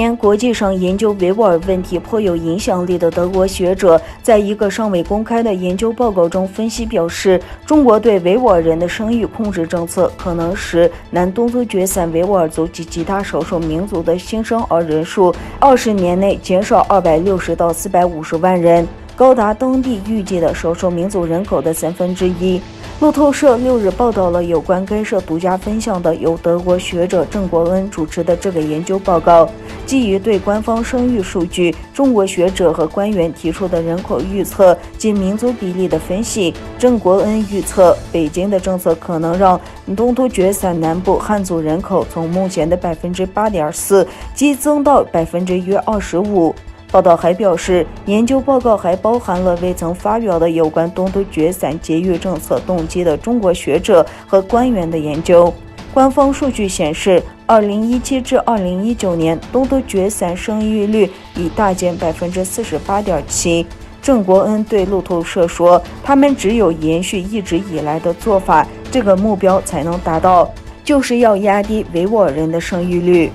年，国际上研究维吾尔问题颇有影响力的德国学者，在一个尚未公开的研究报告中分析表示，中国对维吾尔人的生育控制政策可能使南东突厥散维吾尔族及其他少数民族的新生儿人数20年内减少260到450万人，高达当地预计的少数民族人口的1/3。路透社6日报道了有关该社独家分享的由德国学者郑国恩主持的这个研究报告。基于对官方生育数据、中国学者和官员提出的人口预测及民族比例的分析，郑国恩预测北京的政策可能让东突厥散南部汉族人口从目前的8.4%激增到约25%。报道还表示，研究报告还包含了未曾发表的有关东突厥散节育政策动机的中国学者和官员的研究。官方数据显示，2017至2019年，东突厥散生育率已大减48.7%。郑国恩对路透社说，他们只有延续一直以来的做法，这个目标才能达到，就是要压低维吾尔人的生育率。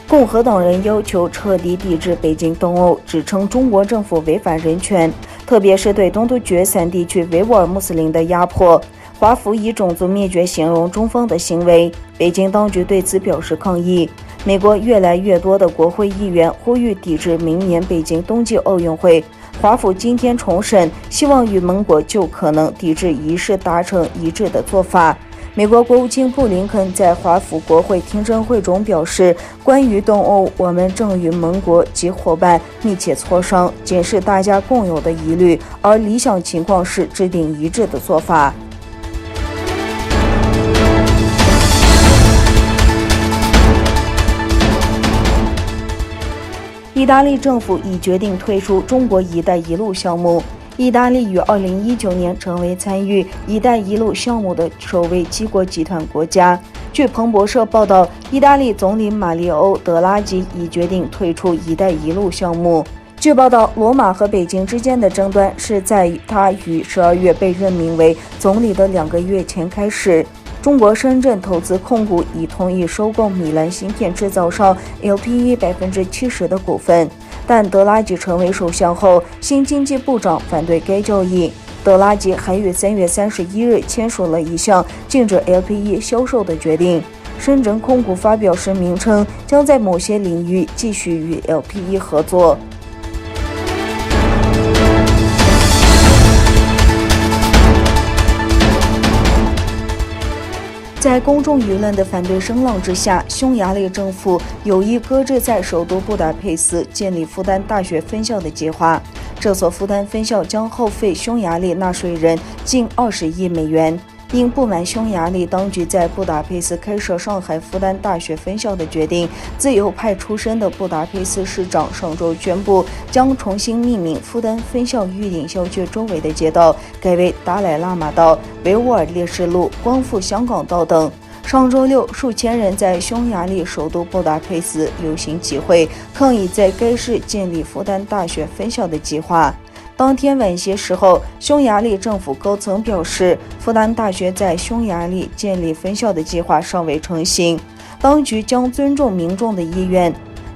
共和党人要求彻底抵制北京东欧，指称中国政府违反人权，特别是对东突厥散地区维吾尔穆斯林的压迫。华府以种族灭绝形容中方的行为，北京当局对此表示抗议。美国越来越多的国会议员呼吁抵制明年北京冬季奥运会。华府今天重申，希望与盟国就可能抵制仪式达成一致的做法。美国国务卿布林肯在华府国会听证会中表示，关于东欧，我们正与盟国及伙伴密切磋商，检视大家共有的疑虑，而理想情况是制定一致的做法。意大利政府已决定退出中国“一带一路”项目。意大利于2019年成为参与“一带一路”项目的首位七国集团国家。据彭博社报道，意大利总理马里欧·德拉吉已决定退出“一带一路”项目。据报道，罗马和北京之间的争端是在他于12月被任命为总理的2个月前开始。中国深圳投资控股已同意收购米兰芯片制造商 LPE 70%的股份，但德拉吉成为首相后，新经济部长反对该交易。德拉吉还于3月31日签署了一项禁止 LPE 销售的决定。深圳控股发表声明称，将在某些领域继续与 LPE 合作。在公众舆论的反对声浪之下，匈牙利政府有意搁置在首都布达佩斯建立复旦大学分校的计划。这所复旦分校将耗费匈牙利纳税人近20亿美元。因不满匈牙利当局在布达佩斯开设上海复旦大学分校的决定，自由派出身的布达佩斯市长上周宣布，将重新命名复旦分校预定校区周围的街道，改为达赖喇嘛道、维吾尔烈士路、光复香港道等。上周六，数千人在匈牙利首都布达佩斯游行集会，抗议在该市建立复旦大学分校的计划。当天晚些时候，匈牙利政府高层表示，复旦大学在匈牙利建立分校的计划尚未成型，当局将尊重民众的意愿。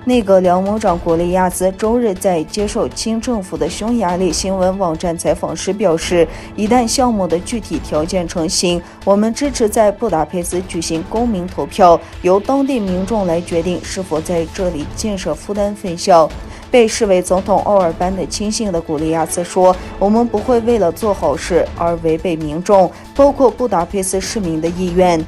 内阁梁某长古利亚兹周日在接受亲政府的匈牙利新闻网站采访时表示，一旦项目的具体条件成型，我们支持在布达佩斯举行公民投票，由当地民众来决定是否在这里建设复旦分校。被视为总统奥尔班的亲信的古利亚斯说，我们不会为了做好事而违背民众，包括布达佩斯市民的意愿。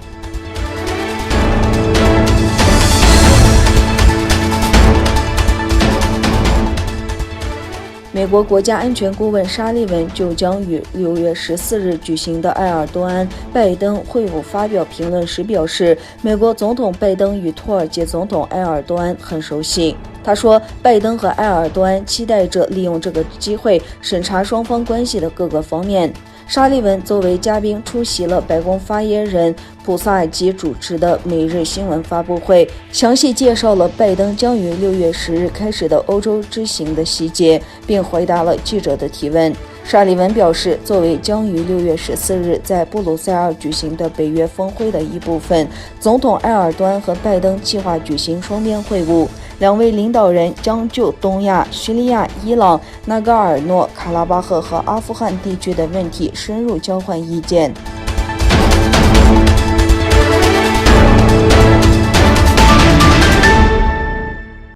美国国家安全顾问沙利文就将于6月14日举行的埃尔多安拜登会晤发表评论时表示，美国总统拜登与土耳其总统埃尔多安很熟悉。他说，拜登和埃尔多安期待着利用这个机会审查双方关系的各个方面。沙利文作为嘉宾出席了白宫发言人普萨尔基主持的每日新闻发布会，详细介绍了拜登将于6月10日开始的欧洲之行的细节，并回答了记者的提问。沙利文表示，作为将于6月14日在布鲁塞尔举行的北约峰会的一部分，总统埃尔多安和拜登计划举行双边会晤，两位领导人将就东亚、叙利亚、伊朗、纳戈尔诺卡拉巴赫和阿富汗地区的问题深入交换意见。